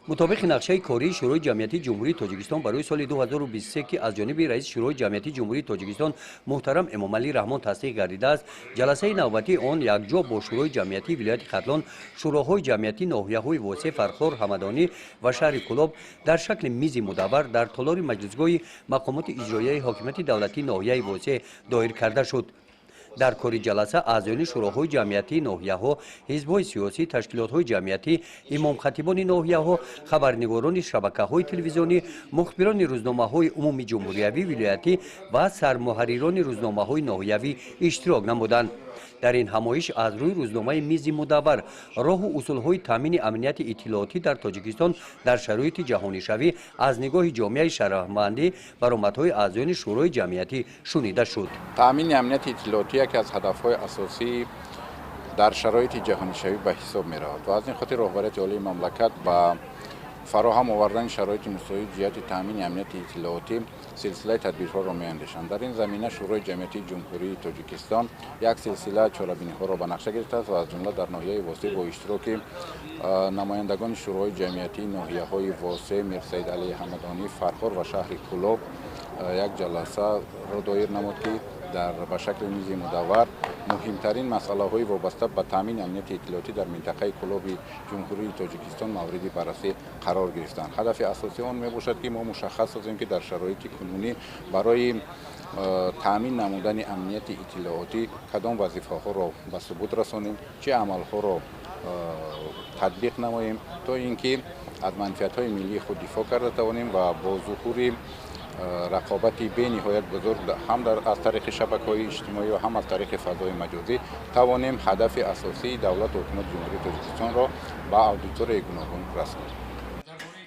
مطابق نقشه کاری شورای جمعیتی جمهوری تاجیکستان برای سال 2023 که از جانب رئیس شورای جمعیتی جمهوری تاجیکستان محترم امامعلی رحمان تصدیق گردیده است، جلسه نوبتی آن یکجا با شورای جمعیتی ولایت ختلان، شوراهای جمعیتی ناحیه‌های واسع فرخار، همدانی و شهر کلاب در شکل میز مدور در تالار مجلسگاه مقامات اجرایی حاکمیت دولتی ناحیه واسع دایر کرده شد. در کاری جلسه اعضایان شوراهای جمعیتی ناحیه‌ها، حزب‌های سیاسی، تشکیلات‌های جمعیتی، امام خطیبان ناحیه‌ها، خبرنگاران شبکه‌های تلویزیونی، مخبران روزنامه‌های عمومی جمهوریوی ولایتی و سرمحرران روزنامه‌های ناحیوی اشتراک نمودند. در این همایش از روی روزنامه میز مدور راه و اصولهای تامین امنیت اطلاعاتی در تاجیکستان در شرایط جهانی شوی از نگاه جامعه شهروندی برآمدهای اعضایان شورای جمعیتی شنیده شد. تامین امنیت اطلاعاتی یکی از هدف‌های اساسی در شرایط جهانی شوی به حساب می‌رود و از این خاطر رهبریت عالی مملکت با فراهم آوردن شرایط مساعد جهت تامین امنیت اطلاعاتی سلسله تدبیرها را می‌اندیشند. در این زمینه شورای جمعیتی جمهوری تاجیکستان یک سلسله چاره‌بینی‌ها را به نقشه گرفته است و از جمله در ناحیه واسع با اشتراک نمایندگان شورای جمعیتی ناحیه‌های واسع میرسید علی همدانی، فرخار و شهر کلاب یک جلسه را دایر نمود که به شکل میز مدور مهمترین مسئله های وابسته به تامین امنیت اطلاعاتی در منطقه کلاب جمهوری تاجیکستان مورد بررسی قرار گرفتند. هدف اساسی آن می باشد که ما مشخص سازیم که در شرایط کنونی برای تامین نمودن امنیت اطلاعاتی کدام وظیفه ها را به ثبوت رسانیم، چه عمل ها را تطبیق نماییم تا اینکه از منفعت های ملی خود دفاع کرده توانیم و با ظهور رقابتی به نهایت بزرگ هم از طریق شبکه‌های اجتماعی و هم از طریق فضای مجازی توانیم هدف اساسی دولت و حکومت جمهوری تاجیکستان را به اودیتور گوناگون رسانیم.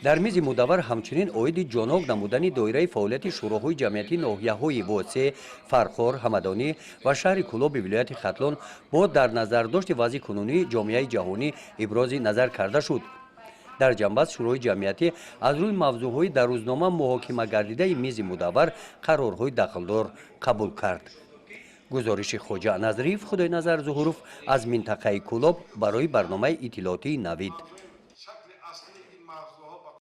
در میز مدور همچنین عاید جانب نمودن دایره فعالیت شوراهای جمعیتی ناحیه‌های واسع فرخار، همدانی و شهر کلاب ولایت ختلان با در نظر داشت وضع کنونی جامعه جهانی ابراز نظر کرده شد. در جنبش شورای جمعیتی از روی موضوعهای در روزنامه محاکمه گردیده میز مدور قرارهای دخلدار قبول کرد. گزارش خواجه نظریف خدای نظر ظهوروف از منطقه کلاب برای برنامه اطلاعاتی نوید.